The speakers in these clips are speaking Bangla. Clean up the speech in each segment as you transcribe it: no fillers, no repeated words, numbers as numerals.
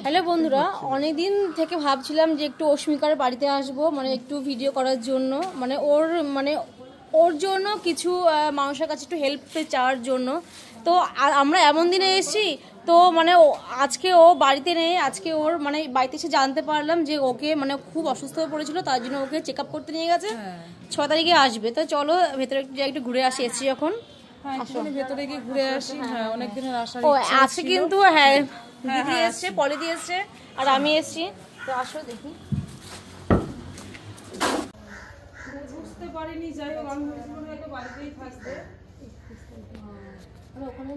হ্যালো বন্ধুরা, অনেক দিন থেকে ভাবছিলাম যে একটু অস্মিকার বাড়িতে আসবো, মানে একটু ভিডিও করার জন্য, ওর জন্য কিছু মানুষের কাছে একটু হেল্প চাওয়ার জন্য। তো আমরা এমন দিনে এসেছি, তো আজকে ও বাড়িতে নেই। আজকে ওর বাড়িতে এসে জানতে পারলাম যে ওকে খুব অসুস্থ হয়ে পড়েছিল, তার জন্য ওকে চেক আপ করতে নিয়ে গেছে। 6 তারিখে আসবে। তো চলো ভেতরে একটু ঘুরে আসি। এসেছি যখন ভেতরে গিয়ে ঘুরে আসি। হ্যাঁ, অনেকদিনের আশার ইচ্ছা আছে কিন্তু। হ্যাঁ, দিদি এসছে, পলিদি এসছে, আর আমি এসছি। তো আসো দেখি। বুঝতে পারিনি, যাই হোক আমি ভেবেছিলাম হয়তো বাড়িতেই থাকবে। ওখানে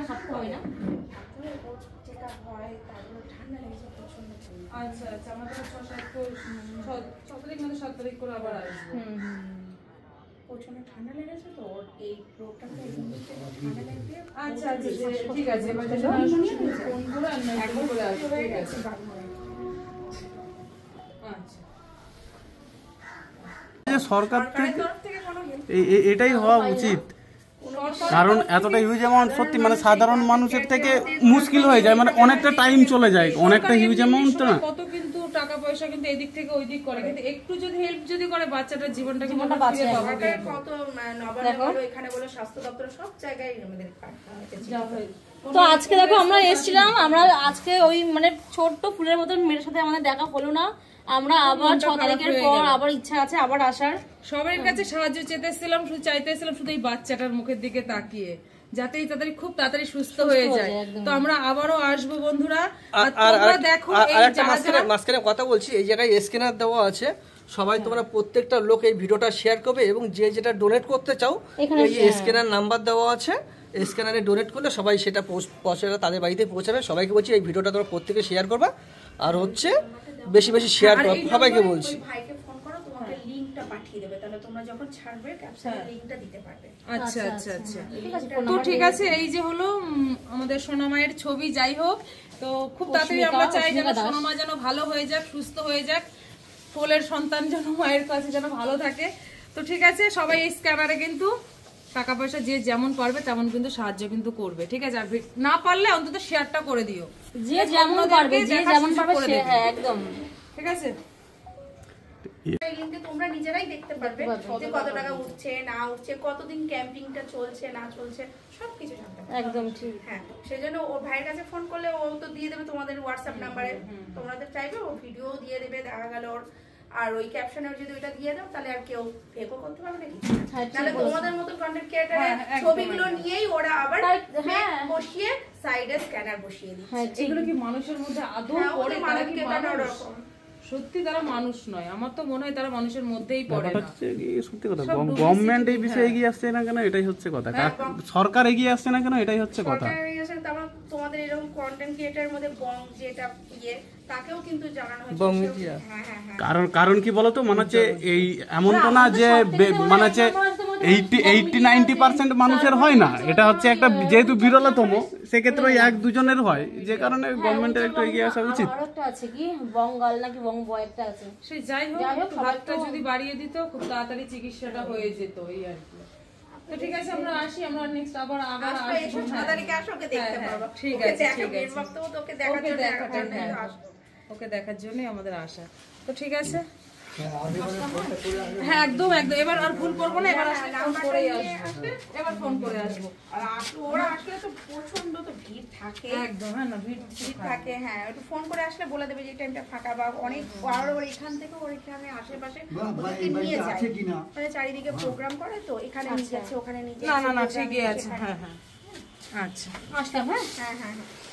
থাকতে হয় না। আচ্ছা আচ্ছা, আমাদের 6 তারিখ 7 তারিখ করে আবার আসবো। প্রচন্ড ঠান্ডা লেগেছে তো, এই রোগটাকে ঠান্ডা লাগবে। আচ্ছা আচ্ছা, ঠিক আছে। এবার ফোন করে আর মেসেজ করে আসবো। ঠিক আছে। আচ্ছা, সরকার থেকে এটাই হওয়া উচিত, কারণ এতটা হিউজ অ্যামাউন্ট সত্যি সাধারণ মানুষের থেকে মুশকিল হয়ে যায়, অনেকটা টাইম চলে যায়, অনেকটা হিউজ অ্যামাউন্ট না। কত কিন্তু টাকা পয়সা কিন্তু এদিক থেকে ওই দিক করে, কিন্তু একটু যদি হেল্প যদি করে বাচ্চাটার জীবনটা কিন্তু বাঁচিয়ে পাবে। কত নবান্ন বলো, এখানে বলো, স্বাস্থ্য দপ্তর সব জায়গায় আমাদের তো আজকে দেখো আমরা এসেছিলাম, আমরা আজকে ওই ছোট্ট ফুলের মতন মেয়ের সাথে আমাদের দেখা হলো না। আমরা আবার 6 তারিখের পর আবার ইচ্ছা আছে আবার আসার। সবার কাছে সাহায্য চাইতেছিলাম, শুধু এই বাচ্চাটার মুখের দিকে তাকিয়ে, যাতে খুব তাড়াতাড়ি সুস্থ হয়ে যায়। তো আমরা আবারও আসবো বন্ধুরা। আর দেখো মাঝখানে কথা বলছি, এই জায়গায় স্ক্যানার দেওয়া আছে, সবাই তোমরা প্রত্যেকটা লোক এই ভিডিওটা শেয়ার করবে, এবং যে যেটা ডোনেট করতে চাও এই স্ক্যানার নাম্বার দেওয়া আছে, স্ক্যানারে ডোনেট করলে সবাই সেটা পৌঁছাবে, তাদের বাড়িতে পৌঁছাবে। সবাইকে বলছি এই ভিডিওটা তোমরা প্রত্যেকে শেয়ার করবা, আর বেশি বেশি শেয়ার করো, সবাইকে বলছি। ভাইকে ফোন করো, তোমাকে লিংকটা পাঠিয়ে দেবে, তাহলে তোমরা যখন ছাড়বে ক্যাপশনে লিংকটা দিতে পারবে। আচ্ছা আচ্ছা আচ্ছা, তো ঠিক আছে। এই যে হলো আমাদের সোনামায়ের ছবি। যাই হোক, তো খুব তাড়াতাড়ি আমরা চাই যেন সোনামা যেন ভালো হয়ে যাক, সুস্থ হয়ে যাক, কোলের সন্তান যেন মায়ের কাছে যেন ভালো থাকে। তো ঠিক আছে, সবাই এই স্ক্যানারে কিন্তু টাকা পয়সা যে যেমন পারবে তেমন কিন্তু সাহায্য কিন্তু করবে। ঠিক আছে, আর না পারলে অন্তত শেয়ারটা করে দিও, যে যেমন পারবে, একদম ঠিক আছে। এই লিংকে তোমরা নিজেরাই দেখতে পারবে যে কত টাকা উঠছে না উঠছে, কতদিন ক্যাম্পিংটা চলছে না চলছে, সবকিছু জানতে পারবে। একদম ঠিক। হ্যাঁ, সেজন্য ওর ভাইয়ের কাছে ফোন করলে ও তো দিয়ে দেবে তোমাদের হোয়াটসঅ্যাপ নাম্বারে, তোমাদের চাইবে ও ভিডিও দিয়ে দেবে, দেখা গেল ওর। আর ওই ক্যাপশনে যদি ওইটা দিয়ে দাও, তাহলে আর কেউ ফেকও করতে পারবে নাকি? তাহলে তোমাদের মতো কন্টেন্ট ক্রিয়েটরের ছবিগুলো নিয়েই ওরা আবার বসিয়ে সাইডে স্ক্যানার বসিয়ে দিচ্ছে। এগুলো কি মানুষের মধ্যে আদৌ পড়ে? সত্যি তারা মানুষ নয়, আমার তো মনে হয় তারা মানুষের মধ্যেই পড়ে না। সত্যি কথা, গভর্নমেন্ট এই বিষয়ে এগিয়ে আসছে না কেন, এটাই হচ্ছে কথা। সরকার এগিয়ে আসছে না কেন, এটাই হচ্ছে কথা। তোমাদের এরকম কন্টেন্ট ক্রিয়েটরের মধ্যে বং যেটা তাকেও কিন্তু জানানো হচ্ছে। কারণ কি বলতো, এই এমন তো না যে 80-90% মানুষের হয় না, এটা হচ্ছে একটা যেহেতু বিরলতম, সেক্ষেত্রে ওই 1-2 জনের হয়, যে কারণে গভর্নমেন্টের একটু এগিয়ে আসা উচিত। আরেকটা আছে কি, বং গার্ল নাকি বং বয় একটা আছে, সেই যাই হোক হাতটা যদি বাড়িয়ে দিত খুব তাড়াতাড়ি চিকিৎসাটা হয়ে যেত, এই আর কি। তো ঠিক আছে, আমরা আসি, আমরা নেক্সট আবার আসবো। 6 তারিখে আসো, ওকে দেখতে পারবো। ঠিক আছে, ঠিক আছে, ওকে দেখার জন্য ওকে দেখার জন্যই আমাদের আশা। তো ঠিক আছে, হ্যাঁ একদম একদম। এবার আর ভুল করবো না, এবার ফোন করে আসবো। আর ওরা আসলে তো প্রচন্ড তো ভিড় থাকে, একদম। হ্যাঁ, না ভিড় থাকে। হ্যাঁ, একটু ফোন করে আসলে বলে দেবে যে টাইমটা ফাঁকা, বা অনেক এখান থেকে ওইখানে আশেপাশে নিয়ে যায়, চারিদিকে প্রোগ্রাম করে, তো এখানে নিয়ে যাচ্ছে, ওখানে নিয়ে যাচ্ছে। না ঠিকই আছে। হ্যাঁ হ্যাঁ, আচ্ছা আসলাম। হ্যাঁ হ্যাঁ হ্যাঁ।